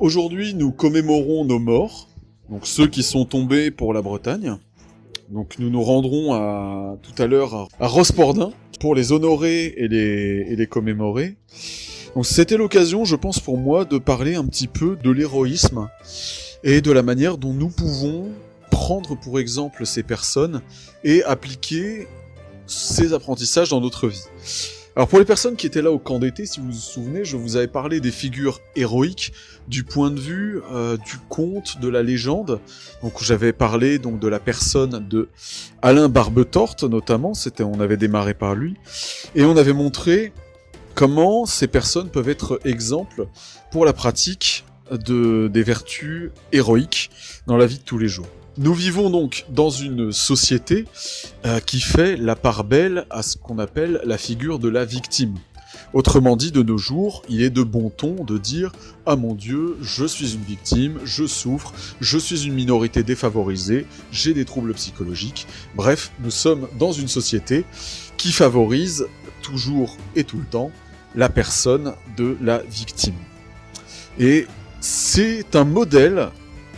Aujourd'hui, nous commémorons nos morts, donc ceux qui sont tombés pour la Bretagne. Donc nous nous rendrons tout à l'heure à Rospordin pour les honorer et les commémorer. Donc c'était l'occasion, je pense pour moi, de parler un petit peu de l'héroïsme et de la manière dont nous pouvons prendre pour exemple ces personnes et appliquer ces apprentissages dans notre vie. Alors pour les personnes qui étaient là au camp d'été, si vous vous souvenez, je vous avais parlé des figures héroïques du point de vue du conte, de la légende. Donc j'avais parlé donc de la personne de Alain Barbetorte notamment, on avait démarré par lui, et on avait montré comment ces personnes peuvent être exemples pour la pratique des vertus héroïques dans la vie de tous les jours. Nous vivons donc dans une société qui fait la part belle à ce qu'on appelle la figure de la victime. Autrement dit, de nos jours, il est de bon ton de dire « Ah mon Dieu, je suis une victime, je souffre, je suis une minorité défavorisée, j'ai des troubles psychologiques. » Bref, nous sommes dans une société qui favorise toujours et tout le temps la personne de la victime. Et c'est un modèle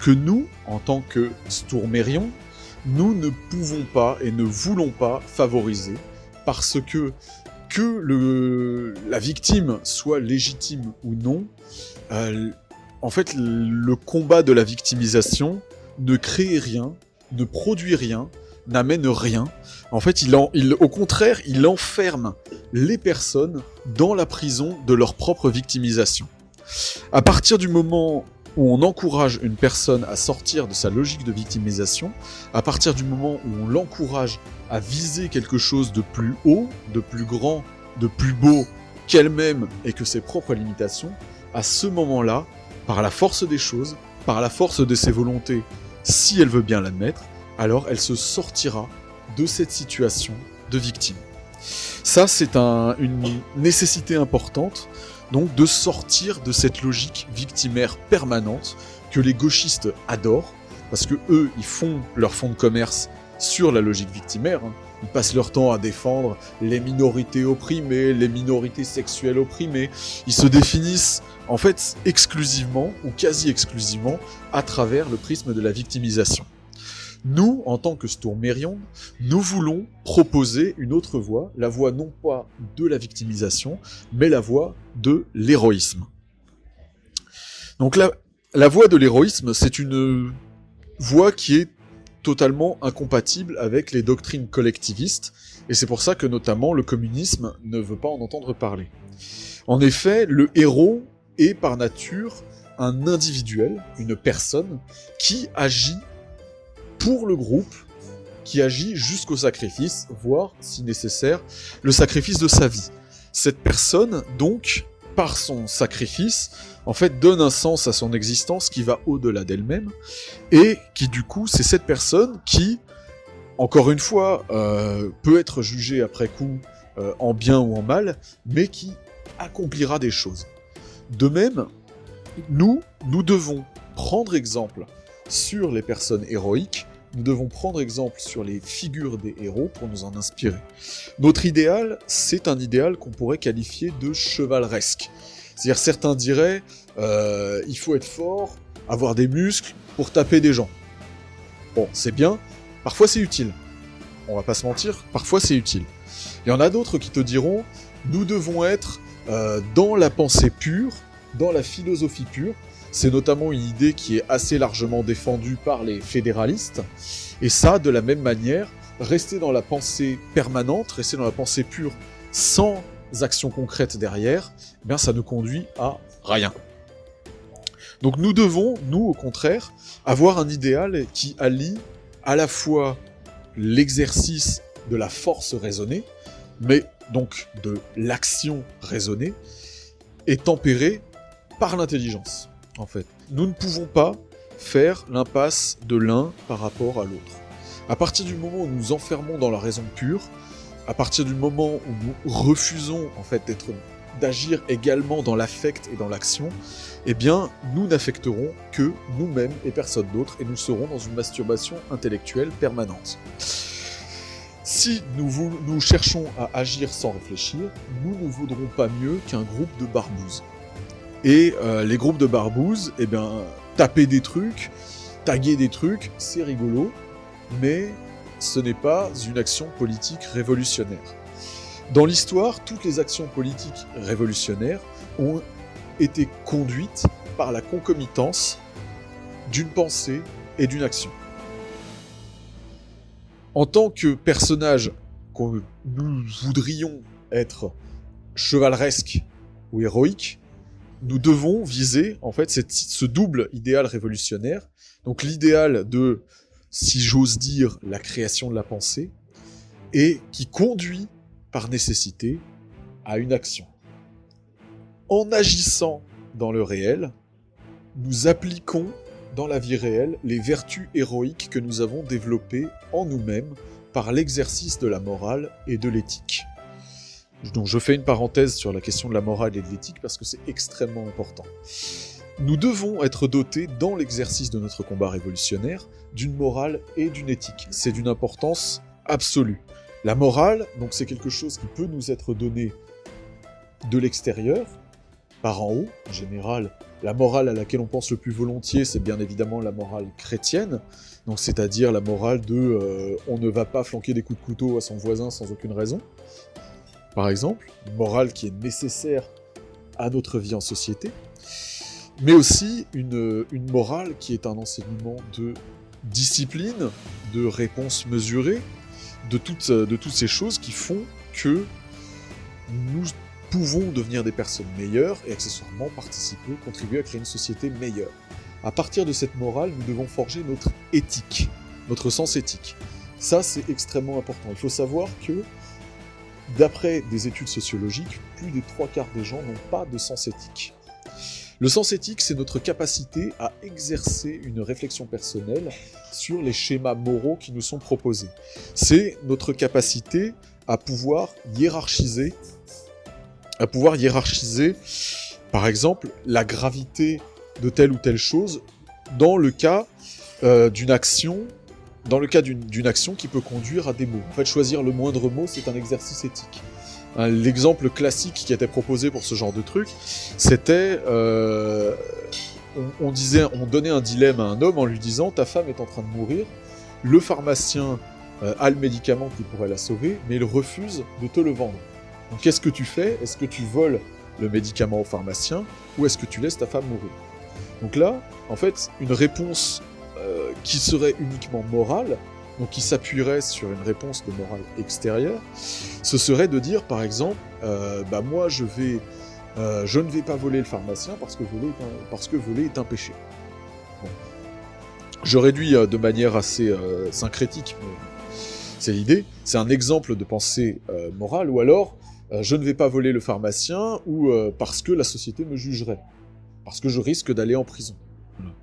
que nous, en tant que Stourmérions, nous ne pouvons pas et ne voulons pas favoriser, parce que la victime soit légitime ou non, en fait, le combat de la victimisation ne crée rien, ne produit rien, n'amène rien. En fait, au contraire, il enferme les personnes dans la prison de leur propre victimisation. À partir du moment où on encourage une personne à sortir de sa logique de victimisation, à partir du moment où on l'encourage à viser quelque chose de plus haut, de plus grand, de plus beau qu'elle-même et que ses propres limitations, à ce moment-là, par la force des choses, par la force de ses volontés, si elle veut bien l'admettre, alors elle se sortira de cette situation de victime. Ça, c'est une nécessité importante, donc de sortir de cette logique victimaire permanente que les gauchistes adorent, parce que eux, ils font leur fonds de commerce sur la logique victimaire. Ils passent leur temps à défendre les minorités opprimées, les minorités sexuelles opprimées. Ils se définissent en fait exclusivement ou quasi exclusivement à travers le prisme de la victimisation. Nous, en tant que Stourmérions, nous voulons proposer une autre voie, la voie non pas de la victimisation, mais la voie de l'héroïsme. Donc la voie de l'héroïsme, c'est une voie qui est totalement incompatible avec les doctrines collectivistes, et c'est pour ça que notamment le communisme ne veut pas en entendre parler. En effet, le héros est par nature un individuel, une personne, qui agit pour le groupe, qui agit jusqu'au sacrifice, voire, si nécessaire, le sacrifice de sa vie. Cette personne, donc, par son sacrifice, en fait, donne un sens à son existence qui va au-delà d'elle-même, et qui, du coup, c'est cette personne qui, encore une fois, peut être jugée après coup en bien ou en mal, mais qui accomplira des choses. De même, nous devons prendre exemple sur les personnes héroïques, nous devons prendre exemple sur les figures des héros pour nous en inspirer. Notre idéal, c'est un idéal qu'on pourrait qualifier de chevaleresque. C'est-à-dire, certains diraient, il faut être fort, avoir des muscles pour taper des gens. Bon, c'est bien, parfois c'est utile. On va pas se mentir, parfois c'est utile. Il y en a d'autres qui te diront, nous devons être dans la pensée pure, dans la philosophie pure. C'est notamment une idée qui est assez largement défendue par les fédéralistes. Et ça, de la même manière, rester dans la pensée permanente, rester dans la pensée pure, sans action concrète derrière, eh bien ça ne conduit à rien. Donc nous devons, nous au contraire, avoir un idéal qui allie à la fois l'exercice de la force raisonnée, mais donc de l'action raisonnée, et tempérée par l'intelligence. En fait, nous ne pouvons pas faire l'impasse de l'un par rapport à l'autre. À partir du moment où nous enfermons dans la raison pure, à partir du moment où nous refusons en fait d'agir également dans l'affect et dans l'action, eh bien, nous n'affecterons que nous-mêmes et personne d'autre, et nous serons dans une masturbation intellectuelle permanente. Si nous cherchons à agir sans réfléchir, nous ne vaudrons pas mieux qu'un groupe de barbouzes. Et les groupes de barbouzes, eh bien, taper des trucs, taguer des trucs, c'est rigolo, mais ce n'est pas une action politique révolutionnaire. Dans l'histoire, toutes les actions politiques révolutionnaires ont été conduites par la concomitance d'une pensée et d'une action. En tant que personnage que nous voudrions être chevaleresque ou héroïque, nous devons viser en fait ce double idéal révolutionnaire. Donc l'idéal de, si j'ose dire, la création de la pensée, et qui conduit par nécessité à une action. En agissant dans le réel, nous appliquons dans la vie réelle les vertus héroïques que nous avons développées en nous-mêmes par l'exercice de la morale et de l'éthique. Donc je fais une parenthèse sur la question de la morale et de l'éthique parce que c'est extrêmement important. Nous devons être dotés dans l'exercice de notre combat révolutionnaire d'une morale et d'une éthique. C'est d'une importance absolue. La morale, donc c'est quelque chose qui peut nous être donné de l'extérieur, par en haut. En général, la morale à laquelle on pense le plus volontiers, c'est bien évidemment la morale chrétienne, donc c'est-à-dire la morale de on ne va pas flanquer des coups de couteau à son voisin sans aucune raison, par exemple, une morale qui est nécessaire à notre vie en société, mais aussi une morale qui est un enseignement de discipline, de réponse mesurée, de toutes ces choses qui font que nous pouvons devenir des personnes meilleures et accessoirement participer, contribuer à créer une société meilleure. À partir de cette morale, nous devons forger notre éthique, notre sens éthique. Ça, c'est extrêmement important. Il faut savoir que, d'après des études sociologiques, plus des 3/4 des gens n'ont pas de sens éthique. Le sens éthique, c'est notre capacité à exercer une réflexion personnelle sur les schémas moraux qui nous sont proposés. C'est notre capacité à pouvoir hiérarchiser, par exemple, la gravité de telle ou telle chose dans le cas d'une action qui peut conduire à des mots. En fait, choisir le moindre mot, c'est un exercice éthique. L'exemple classique qui était proposé pour ce genre de truc, c'était on donnait un dilemme à un homme en lui disant ta femme est en train de mourir, le pharmacien a le médicament qui pourrait la sauver, mais il refuse de te le vendre. Donc qu'est-ce que tu fais ? Est-ce que tu voles le médicament au pharmacien ou est-ce que tu laisses ta femme mourir ? Donc là, en fait, une réponse qui serait uniquement morale, donc qui s'appuierait sur une réponse de morale extérieure, ce serait de dire, par exemple, moi je ne vais pas voler le pharmacien parce que voler est un péché. Bon. Je réduis de manière assez syncrétique, mais c'est l'idée. C'est un exemple de pensée morale, ou alors je ne vais pas voler le pharmacien ou parce que la société me jugerait, parce que je risque d'aller en prison. Voilà.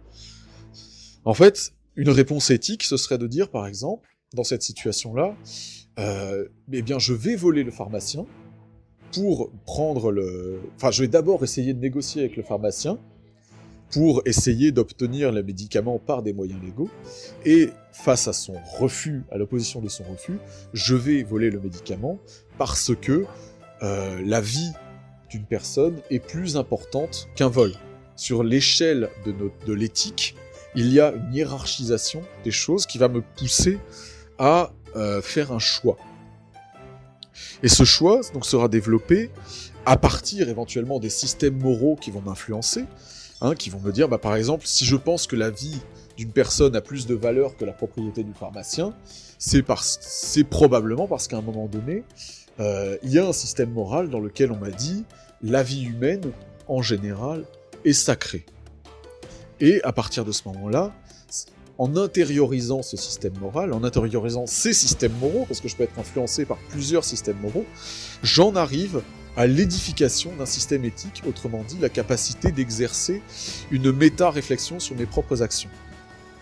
En fait, une réponse éthique, ce serait de dire, par exemple, dans cette situation-là, je vais voler le pharmacien pour prendre je vais d'abord essayer de négocier avec le pharmacien pour essayer d'obtenir le médicament par des moyens légaux, et face à son refus, à l'opposition de son refus, je vais voler le médicament parce que la vie d'une personne est plus importante qu'un vol. Sur l'échelle de l'éthique, il y a une hiérarchisation des choses qui va me pousser à faire un choix. Et ce choix donc, sera développé à partir éventuellement des systèmes moraux qui vont m'influencer, qui vont me dire, par exemple, si je pense que la vie d'une personne a plus de valeur que la propriété du pharmacien, c'est probablement parce qu'à un moment donné, il y a un système moral dans lequel on m'a dit la vie humaine, en général, est sacrée. Et à partir de ce moment-là, en intériorisant ce système moral, en intériorisant ces systèmes moraux, parce que je peux être influencé par plusieurs systèmes moraux, j'en arrive à l'édification d'un système éthique, autrement dit, la capacité d'exercer une méta-réflexion sur mes propres actions.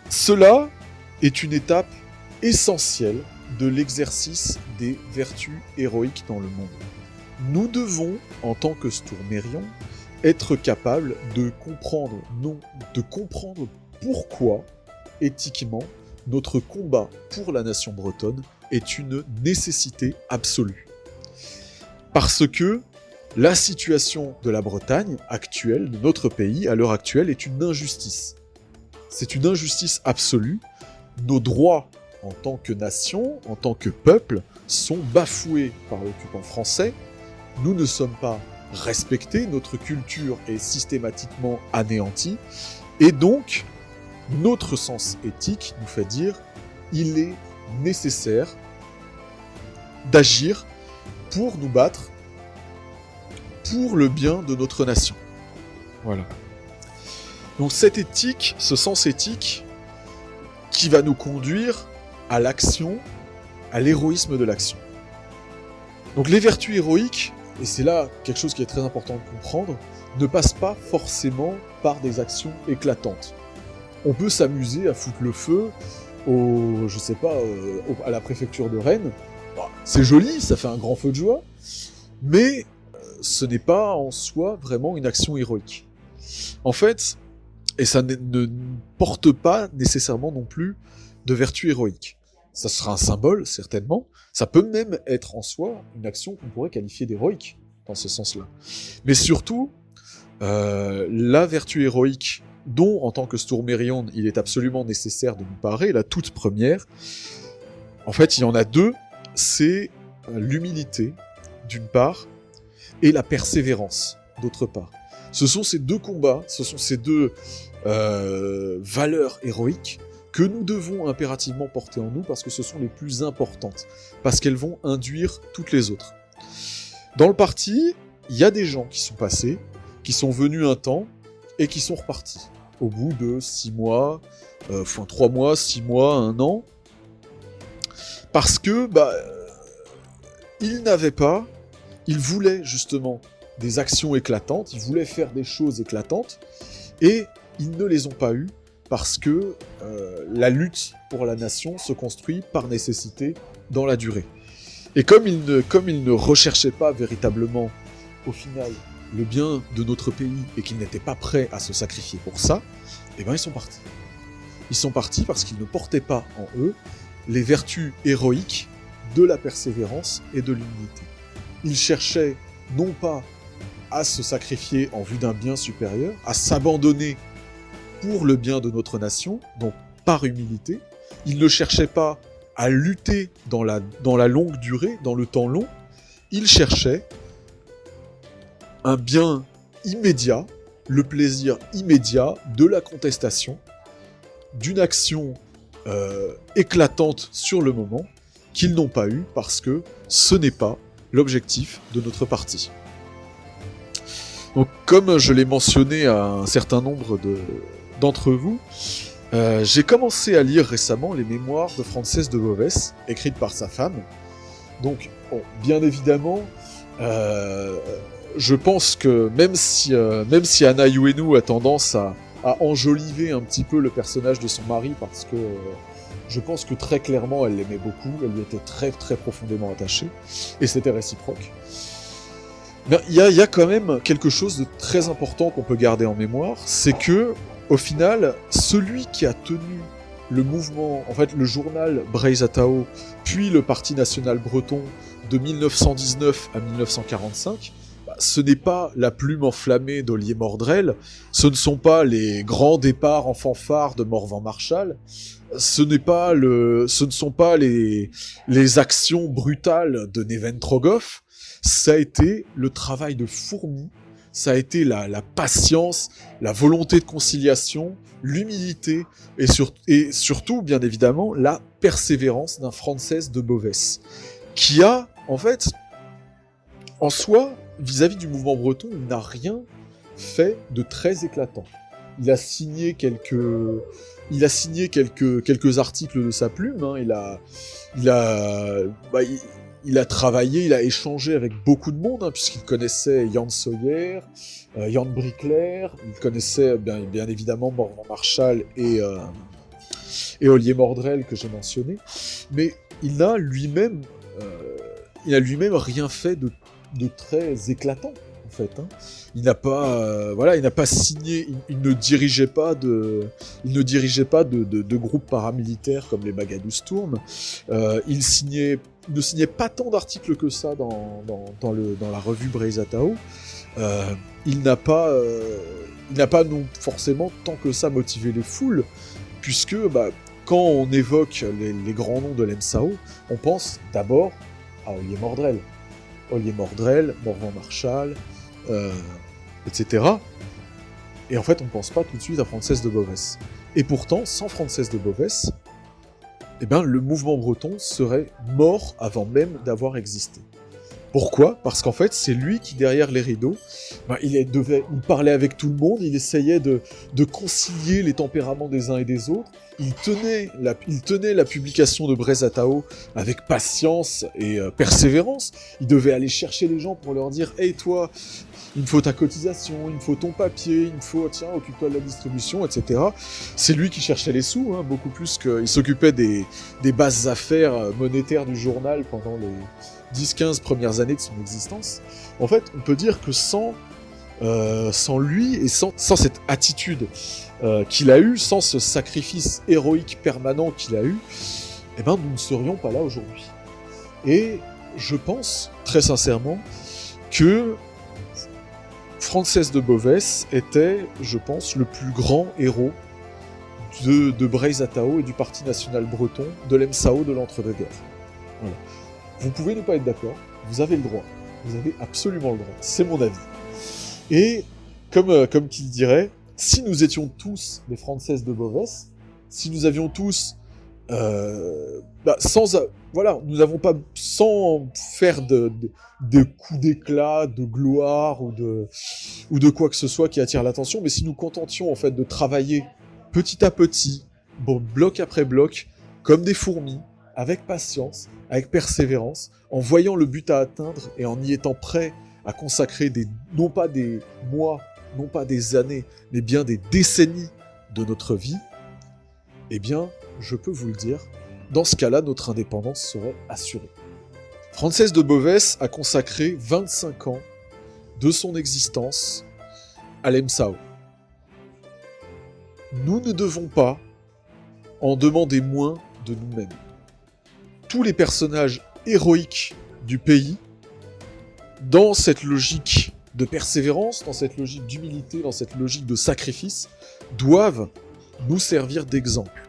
Cela est une étape essentielle de l'exercice des vertus héroïques dans le monde. Nous devons, en tant que Sturmerion, être capables de comprendre pourquoi, éthiquement, notre combat pour la nation bretonne est une nécessité absolue. Parce que la situation de la Bretagne actuelle, de notre pays, à l'heure actuelle, est une injustice. C'est une injustice absolue. Nos droits en tant que nation, en tant que peuple, sont bafoués par l'occupant français. Nous ne sommes pas respectés, notre culture est systématiquement anéantie, et donc, notre sens éthique nous fait dire il est nécessaire d'agir pour nous battre pour le bien de notre nation. Voilà. Donc cette éthique, ce sens éthique, qui va nous conduire à l'action, à l'héroïsme de l'action. Donc les vertus héroïques, et c'est là quelque chose qui est très important de comprendre, ne passent pas forcément par des actions éclatantes. On peut s'amuser à foutre le feu à la préfecture de Rennes. C'est joli, ça fait un grand feu de joie, mais ce n'est pas en soi vraiment une action héroïque. En fait, et ça ne porte pas nécessairement non plus de vertu héroïque. Ça sera un symbole, certainement. Ça peut même être en soi une action qu'on pourrait qualifier d'héroïque, dans ce sens-là. Mais surtout, la vertu héroïque dont, en tant que Sturmerion, il est absolument nécessaire de nous parler, la toute première, en fait, il y en a deux, c'est l'humilité, d'une part, et la persévérance, d'autre part. Ce sont ces deux combats, ce sont ces deux valeurs héroïques que nous devons impérativement porter en nous parce que ce sont les plus importantes, parce qu'elles vont induire toutes les autres. Dans le parti, il y a des gens qui sont passés, qui sont venus un temps et qui sont repartis. Au bout de 6 mois, 3 mois, 6 mois, 1 an, parce que ils n'avaient pas, ils voulaient justement des actions éclatantes, ils voulaient faire des choses éclatantes, et ils ne les ont pas eues parce que la lutte pour la nation se construit par nécessité dans la durée. Et comme ils ne recherchaient pas véritablement, au final, le bien de notre pays et qu'ils n'étaient pas prêts à se sacrifier pour ça, eh ben ils sont partis. Ils sont partis parce qu'ils ne portaient pas en eux les vertus héroïques de la persévérance et de l'humilité. Ils cherchaient non pas à se sacrifier en vue d'un bien supérieur, à s'abandonner pour le bien de notre nation, donc par humilité. Ils ne cherchaient pas à lutter dans la longue durée, dans le temps long. Ils cherchaient un bien immédiat, le plaisir immédiat de la contestation, d'une action éclatante sur le moment, qu'ils n'ont pas eu parce que ce n'est pas l'objectif de notre parti. Donc, comme je l'ai mentionné à un certain nombre d'entre vous, j'ai commencé à lire récemment les mémoires de Frances de Boves, écrites par sa femme. Donc, bon, bien évidemment, je pense que même si Anna Ioannou a tendance à enjoliver un petit peu le personnage de son mari, parce que je pense que très clairement elle l'aimait beaucoup, elle lui était très très profondément attachée, et c'était réciproque. Il y a quand même quelque chose de très important qu'on peut garder en mémoire, c'est que, au final, celui qui a tenu le mouvement, en fait le journal Breizh Atao, puis le Parti national breton de 1919 à 1945, ce n'est pas la plume enflammée d'Ollier Mordrel, ce ne sont pas les grands départs en fanfare de Morvan Marshall, ce ne sont pas les actions brutales de Neven Trogoff, ça a été le travail de fourmi, ça a été la patience, la volonté de conciliation, l'humilité et surtout, bien évidemment, la persévérance d'un Frances de Boves, qui a, en fait, en soi, vis-à-vis du mouvement breton, il n'a rien fait de très éclatant. Il a signé quelques articles de sa plume, hein. Il a travaillé, il a échangé avec beaucoup de monde, hein, puisqu'il connaissait Jan Sawyer, Jan Brickler, il connaissait bien évidemment Morvan Marshall et Ollier Mordrel que j'ai mentionné, mais il n'a lui-même rien fait de très éclatant, en fait. Hein. Il n'a pas, il n'a pas signé, il ne dirigeait pas de groupes paramilitaires comme les Magadousstourm. Il ne signait pas tant d'articles que ça dans la revue Breizatao. Il n'a pas non forcément tant que ça motivé les foules, puisque quand on évoque les grands noms de l'Emsao, on pense d'abord à Ollier Mordrel, Morvan Marshall, etc. Et en fait, on ne pense pas tout de suite à Frances de Bovès. Et pourtant, sans Frances de Bovès, le mouvement breton serait mort avant même d'avoir existé. Pourquoi ? Parce qu'en fait, c'est lui qui, derrière les rideaux, il parlait avec tout le monde, il essayait de concilier les tempéraments des uns et des autres, il tenait la publication de Breizatao avec patience et persévérance, il devait aller chercher les gens pour leur dire « Hey toi, il me faut ta cotisation, il me faut ton papier, il me faut, tiens, occupe-toi de la distribution, etc. » C'est lui qui cherchait les sous, hein, beaucoup plus qu'il s'occupait des basses affaires monétaires du journal pendant les 10-15 premières années de son existence. En fait, on peut dire que sans lui et sans cette attitude qu'il a eue, sans ce sacrifice héroïque permanent qu'il a eu, nous ne serions pas là aujourd'hui. Et je pense, très sincèrement, que Frances de Bovès était, je pense, le plus grand héros de Breizatao et du Parti national breton, de l'Emsao de l'entre-deux-guerres. Voilà. Vous pouvez ne pas être d'accord, vous avez le droit. Vous avez absolument le droit. C'est mon avis. Et, comme qu'il dirait, si nous étions tous des Frances de Bovès, si nous avions tous, nous n'avons pas, sans faire de coups d'éclat, de gloire ou de quoi que ce soit qui attire l'attention, mais si nous contentions en fait de travailler petit à petit, bloc après bloc, comme des fourmis, avec patience, avec persévérance, en voyant le but à atteindre et en y étant prêt à consacrer non pas des mois, non pas des années, mais bien des décennies de notre vie, je peux vous le dire, dans ce cas-là, notre indépendance serait assurée. Frances de Bovès a consacré 25 ans de son existence à l'Emsao. Nous ne devons pas en demander moins de nous-mêmes. Tous les personnages héroïques du pays, dans cette logique de persévérance, dans cette logique d'humilité, dans cette logique de sacrifice, doivent nous servir d'exemple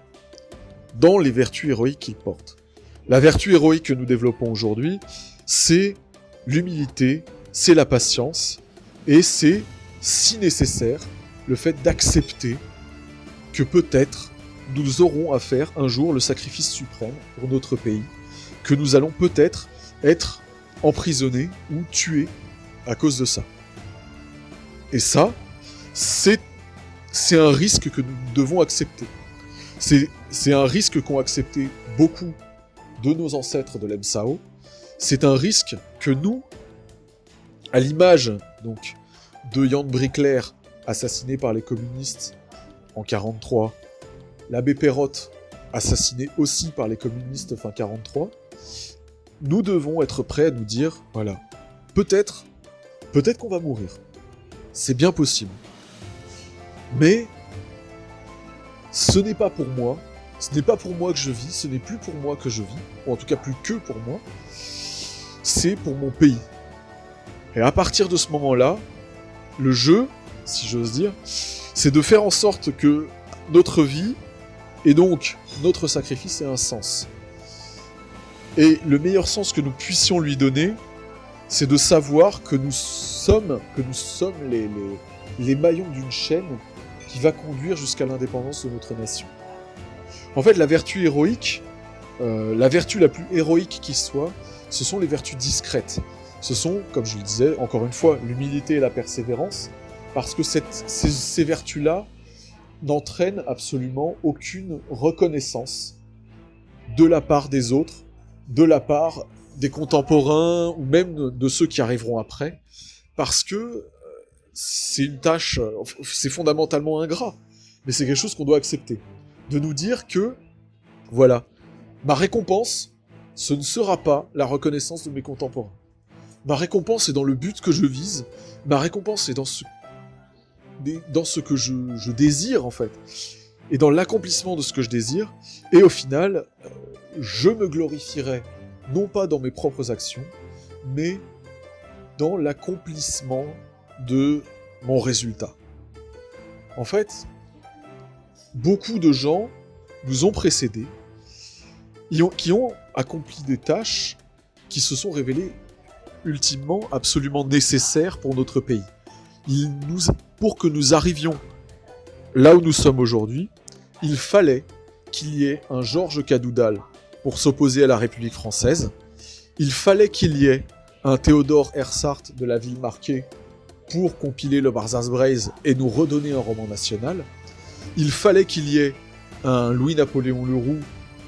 dans les vertus héroïques qu'ils portent. La vertu héroïque que nous développons aujourd'hui, c'est l'humilité, c'est la patience, et c'est, si nécessaire, le fait d'accepter que peut-être nous aurons à faire un jour le sacrifice suprême pour notre pays, que nous allons peut-être être emprisonnés ou tués à cause de ça. Et ça, c'est un risque que nous devons accepter. C'est un risque qu'ont accepté beaucoup de nos ancêtres de l'Emsao. C'est un risque que nous, à l'image donc de Jan Brickler, assassiné par les communistes en 1943, l'abbé Perrotte, assassiné aussi par les communistes fin 1943, nous devons être prêts à nous dire, voilà, peut-être qu'on va mourir. C'est bien possible. Mais ce n'est pas pour moi, que je vis, ce n'est plus pour moi que je vis, ou en tout cas plus que pour moi, c'est pour mon pays. Et à partir de ce moment-là, le jeu, si j'ose dire, c'est de faire en sorte que notre vie, et donc notre sacrifice, ait un sens. Et le meilleur sens que nous puissions lui donner, c'est de savoir que nous sommes les maillons d'une chaîne qui va conduire jusqu'à l'indépendance de notre nation. En fait, la vertu héroïque, la vertu la plus héroïque qui soit, ce sont les vertus discrètes. Ce sont, comme je le disais, encore une fois, l'humilité et la persévérance, parce que ces vertus-là n'entraînent absolument aucune reconnaissance de la part des autres, de la part des contemporains, ou même de ceux qui arriveront après, parce que c'est une tâche, c'est fondamentalement ingrat, mais c'est quelque chose qu'on doit accepter. De nous dire que, voilà, ma récompense, ce ne sera pas la reconnaissance de mes contemporains. Ma récompense est dans le but que je vise. Ma récompense est dans ce que je désire, en fait. Et dans l'accomplissement de ce que je désire. Et au final, je me glorifierai, non pas dans mes propres actions, mais dans l'accomplissement de mon résultat. En fait, beaucoup de gens nous ont précédés, qui ont accompli des tâches qui se sont révélées ultimement absolument nécessaires pour notre pays. Pour que nous arrivions là où nous sommes aujourd'hui, il fallait qu'il y ait un Georges Cadoudal pour s'opposer à la République française. Il fallait qu'il y ait un Théodore Hersart de la ville marquée pour compiler le Barzaz-Braise et nous redonner un roman national. Il fallait qu'il y ait un Louis-Napoléon Leroux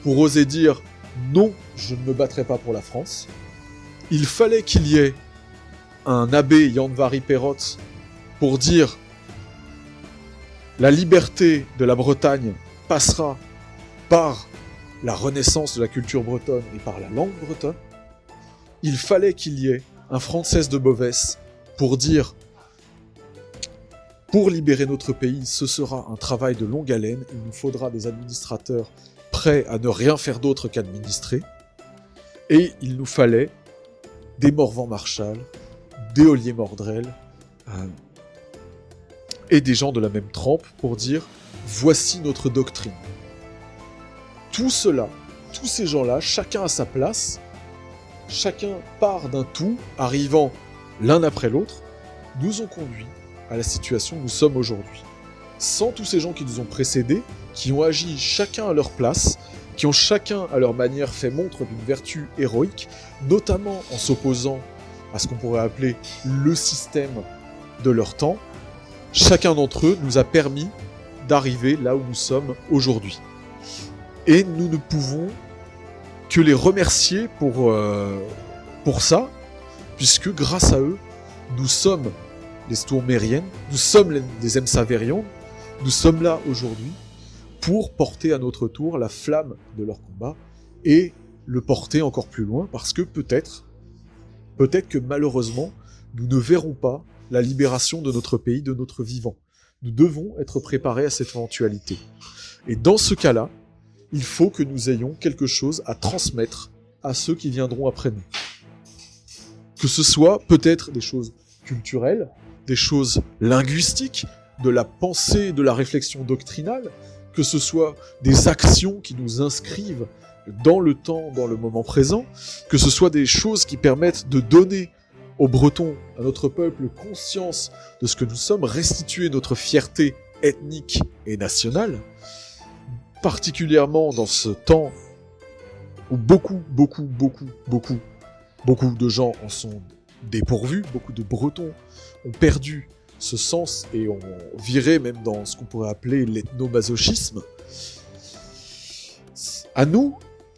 pour oser dire « Non, je ne me battrai pas pour la France ». Il fallait qu'il y ait un abbé Yann-Vari Perrotte pour dire « La liberté de la Bretagne passera par la renaissance de la culture bretonne et par la langue bretonne ». Il fallait qu'il y ait un Frances de Bovesse pour dire « Pour libérer notre pays, ce sera un travail de longue haleine, il nous faudra des administrateurs prêts à ne rien faire d'autre qu'administrer. » Et il nous fallait des Morvan-Marshall, des Ollier-Mordrel, et des gens de la même trempe pour dire « Voici notre doctrine ». Tout cela, tous ces gens-là, chacun à sa place, chacun part d'un tout, arrivant l'un après l'autre, nous ont conduits à la situation où nous sommes aujourd'hui. Sans tous ces gens qui nous ont précédés, qui ont agi chacun à leur place, qui ont chacun à leur manière fait montre d'une vertu héroïque, notamment en s'opposant à ce qu'on pourrait appeler le système de leur temps, chacun d'entre eux nous a permis d'arriver là où nous sommes aujourd'hui. Et nous ne pouvons que les remercier pour ça, puisque grâce à eux, nous sommes les Stourmériennes, nous sommes les Emsavérions, nous sommes là aujourd'hui pour porter à notre tour la flamme de leur combat et le porter encore plus loin, parce que peut-être que malheureusement, nous ne verrons pas la libération de notre pays, de notre vivant. Nous devons être préparés à cette éventualité. Et dans ce cas-là, il faut que nous ayons quelque chose à transmettre à ceux qui viendront après nous. Que ce soit peut-être des choses culturelles, des choses linguistiques, de la pensée, de la réflexion doctrinale, que ce soit des actions qui nous inscrivent dans le temps, dans le moment présent, que ce soit des choses qui permettent de donner aux Bretons, à notre peuple, conscience de ce que nous sommes, restituer notre fierté ethnique et nationale, particulièrement dans ce temps où beaucoup de gens en sont dépourvus, beaucoup de Bretons ont perdu ce sens et ont viré même dans ce qu'on pourrait appeler l'ethnomasochisme. À nous,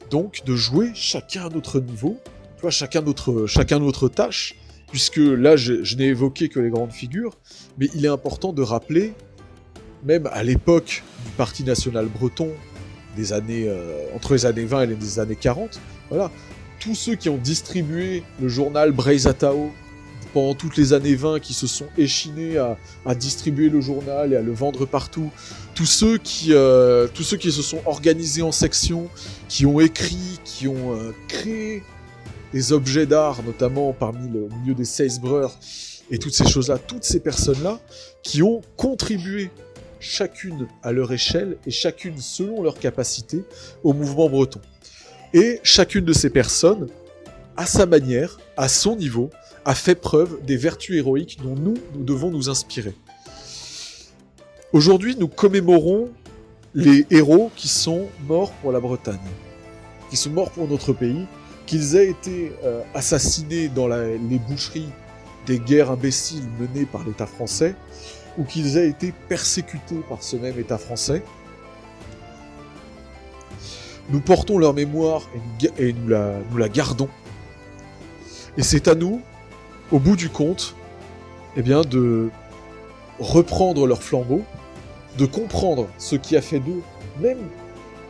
donc, de jouer chacun à notre niveau, tu vois, chacun notre tâche, puisque là, je n'ai évoqué que les grandes figures, mais il est important de rappeler, même à l'époque du Parti national breton, entre les années 20 et les années 40, voilà, tous ceux qui ont distribué le journal Breizatao pendant toutes les années 20, qui se sont échinés à distribuer le journal et à le vendre partout, tous ceux qui se sont organisés en sections, qui ont écrit, qui ont créé des objets d'art, notamment parmi le milieu des Seisbreurs, et toutes ces choses-là, toutes ces personnes-là, qui ont contribué chacune à leur échelle et chacune selon leur capacité au mouvement breton. Et chacune de ces personnes, à sa manière, à son niveau, a fait preuve des vertus héroïques dont nous devons nous inspirer. Aujourd'hui, nous commémorons les héros qui sont morts pour la Bretagne, qui sont morts pour notre pays, qu'ils aient été assassinés dans les boucheries des guerres imbéciles menées par l'État français, ou qu'ils aient été persécutés par ce même État français. Nous portons leur mémoire et nous la gardons. Et c'est à nous, au bout du compte, de reprendre leur flambeau, de comprendre ce qui a fait d'eux,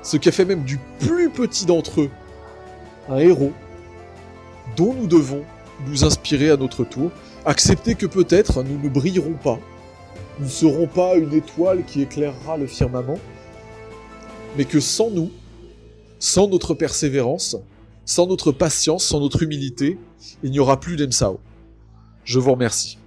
ce qui a fait même du plus petit d'entre eux, un héros dont nous devons nous inspirer à notre tour. Accepter que peut-être nous ne brillerons pas. Nous ne serons pas une étoile qui éclairera le firmament. Mais que sans nous, sans notre persévérance, sans notre patience, sans notre humilité, il n'y aura plus d'Emsao. Je vous remercie.